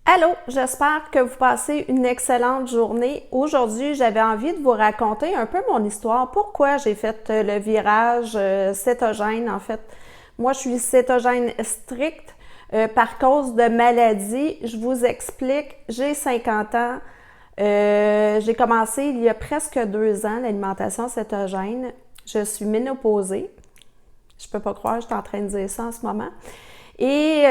Allô, j'espère que vous passez une excellente journée. Aujourd'hui, j'avais envie de vous raconter un peu mon histoire, pourquoi j'ai fait le virage cétogène. En fait, moi, je suis cétogène stricte par cause de maladie. Je vous explique, j'ai 50 ans. J'ai commencé il y a presque 2 ans l'alimentation cétogène. Je suis ménopausée. Je peux pas croire que je suis en train de dire ça en ce moment. Et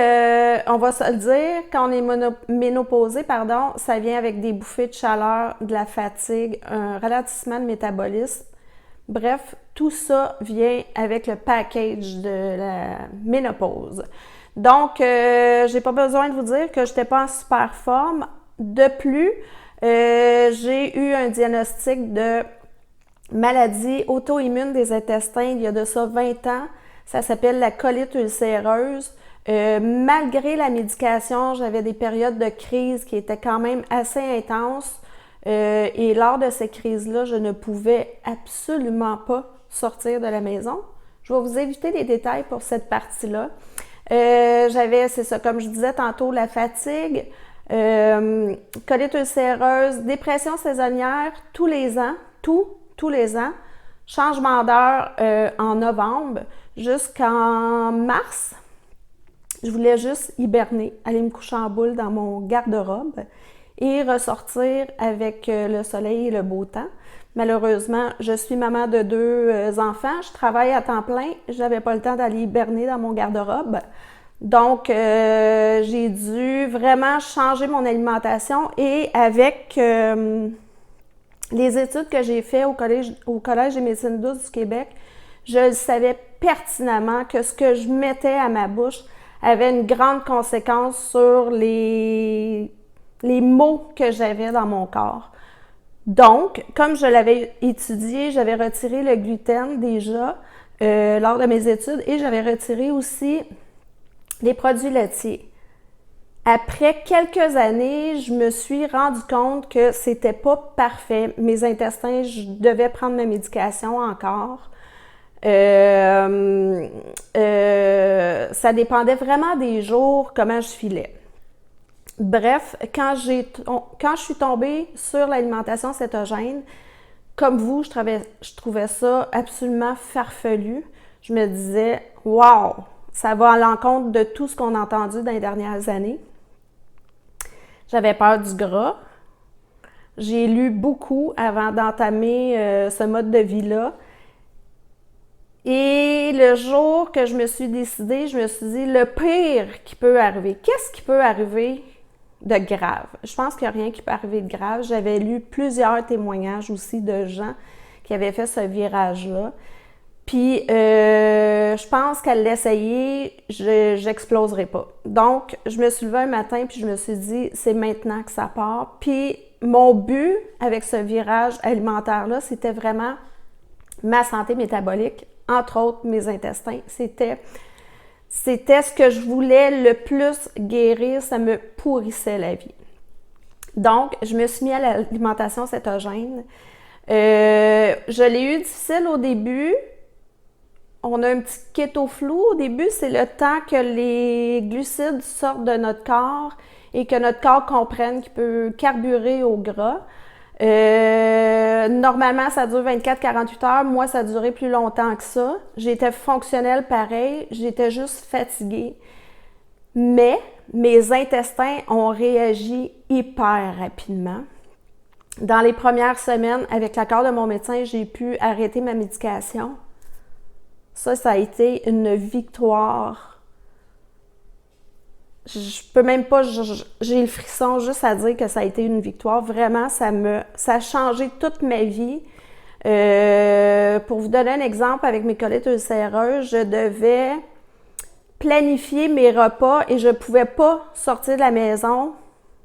on va se le dire, quand on est ménopausé, ça vient avec des bouffées de chaleur, de la fatigue, un ralentissement de métabolisme. Bref, tout ça vient avec le package de la ménopause. Donc, j'ai pas besoin de vous dire que je n'étais pas en super forme. De plus, j'ai eu un diagnostic de maladie auto-immune des intestins il y a de ça 20 ans. Ça s'appelle la colite ulcéreuse. Malgré la médication, j'avais des périodes de crise qui étaient quand même assez intenses. Et lors de ces crises-là, je ne pouvais absolument pas sortir de la maison. Je vais vous éviter les détails pour cette partie-là. J'avais, c'est ça, comme je disais tantôt, la fatigue, colite ulcéreuse, dépression saisonnière tous les ans, tous les ans, changement d'heure en novembre jusqu'en mars. Je voulais juste hiberner, aller me coucher en boule dans mon garde-robe et ressortir avec le soleil et le beau temps. Malheureusement, je suis maman de 2 enfants, je travaille à temps plein, j'avais pas le temps d'aller hiberner dans mon garde-robe. Donc, j'ai dû vraiment changer mon alimentation et avec les études que j'ai faites au Collège des médecines douces du Québec, je savais pertinemment que ce que je mettais à ma bouche avait une grande conséquence sur les maux que j'avais dans mon corps. Donc, comme je l'avais étudié, j'avais retiré le gluten déjà lors de mes études et j'avais retiré aussi les produits laitiers. Après quelques années, je me suis rendu compte que c'était pas parfait. Mes intestins, je devais prendre ma médication encore. Ça dépendait vraiment des jours, comment je filais. Bref, quand je suis tombée sur l'alimentation cétogène, comme vous, je trouvais ça absolument farfelu. Je me disais, wow, ça va à l'encontre de tout ce qu'on a entendu dans les dernières années. J'avais peur du gras. J'ai lu beaucoup avant d'entamer ce mode de vie-là. Et le jour que je me suis décidée, je me suis dit, le pire qui peut arriver, qu'est-ce qui peut arriver de grave? Je pense qu'il n'y a rien qui peut arriver de grave. J'avais lu plusieurs témoignages aussi de gens qui avaient fait ce virage-là. Puis, je pense qu'à l'essayer, j'exploserai pas. Donc, je me suis levée un matin puis je me suis dit, c'est maintenant que ça part. Puis, mon but avec ce virage alimentaire-là, c'était vraiment ma santé métabolique, entre autres mes intestins. C'était ce que je voulais le plus guérir, ça me pourrissait la vie. Donc, je me suis mis à l'alimentation cétogène. Je l'ai eu difficile au début. On a un petit keto flou au début, c'est le temps que les glucides sortent de notre corps et que notre corps comprenne qu'il peut carburer au gras. Normalement, ça dure 24-48 heures. Moi, ça a duré plus longtemps que ça. J'étais fonctionnelle pareil, j'étais juste fatiguée. Mais mes intestins ont réagi hyper rapidement. Dans les premières semaines, avec l'accord de mon médecin, j'ai pu arrêter ma médication. Ça a été une victoire. Je peux même pas, j'ai le frisson juste à dire que ça a été une victoire. Vraiment, ça a changé toute ma vie. Pour vous donner un exemple, avec mes colites ulcéreuses, je devais planifier mes repas et je pouvais pas sortir de la maison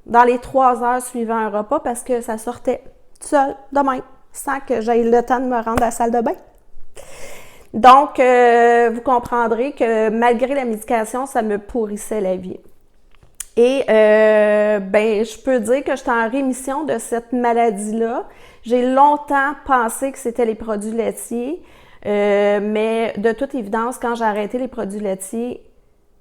dans les 3 heures suivant un repas parce que ça sortait tout seul, de même, sans que j'aie le temps de me rendre à la salle de bain. Donc, vous comprendrez que malgré la médication, ça me pourrissait la vie. Et je peux dire que j'étais en rémission de cette maladie-là. J'ai longtemps pensé que c'était les produits laitiers, mais de toute évidence, quand j'ai arrêté les produits laitiers,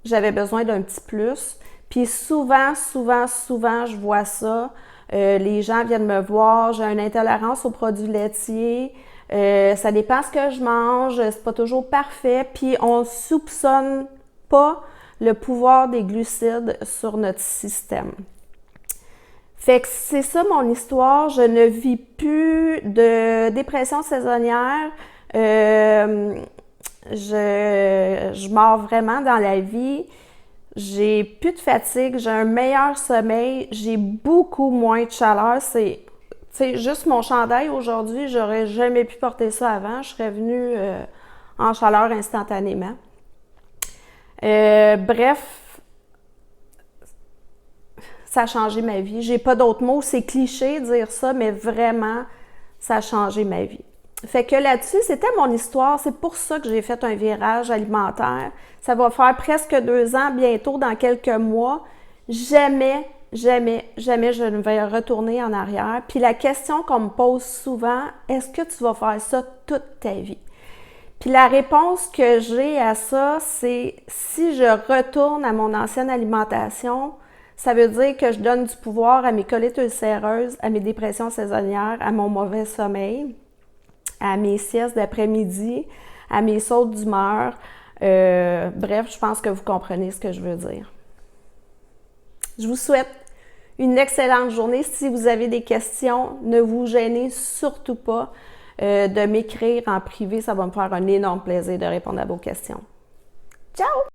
j'avais besoin d'un petit plus. Puis souvent, je vois ça. Les gens viennent me voir, j'ai une intolérance aux produits laitiers. Ça dépend ce que je mange, c'est pas toujours parfait. Puis on soupçonne pas le pouvoir des glucides sur notre système. Fait que c'est ça mon histoire. Je ne vis plus de dépression saisonnière. Je mords vraiment dans la vie. J'ai plus de fatigue, j'ai un meilleur sommeil, j'ai beaucoup moins de chaleur. C'est juste mon chandail aujourd'hui, j'aurais jamais pu porter ça avant. Je serais venue en chaleur instantanément. Bref, ça a changé ma vie. J'ai pas d'autres mots, c'est cliché de dire ça, mais vraiment, ça a changé ma vie. Fait que là-dessus, c'était mon histoire. C'est pour ça que j'ai fait un virage alimentaire. Ça va faire presque 2 ans bientôt, dans quelques mois. Jamais je ne vais retourner en arrière. Puis la question qu'on me pose souvent, est-ce que tu vas faire ça toute ta vie? Puis la réponse que j'ai à ça, c'est si je retourne à mon ancienne alimentation, ça veut dire que je donne du pouvoir à mes colites ulcéreuses, à mes dépressions saisonnières, à mon mauvais sommeil, à mes siestes d'après-midi, à mes sautes d'humeur. Bref, je pense que vous comprenez ce que je veux dire. Je vous souhaite une excellente journée. Si vous avez des questions, ne vous gênez surtout pas de m'écrire en privé. Ça va me faire un énorme plaisir de répondre à vos questions. Ciao!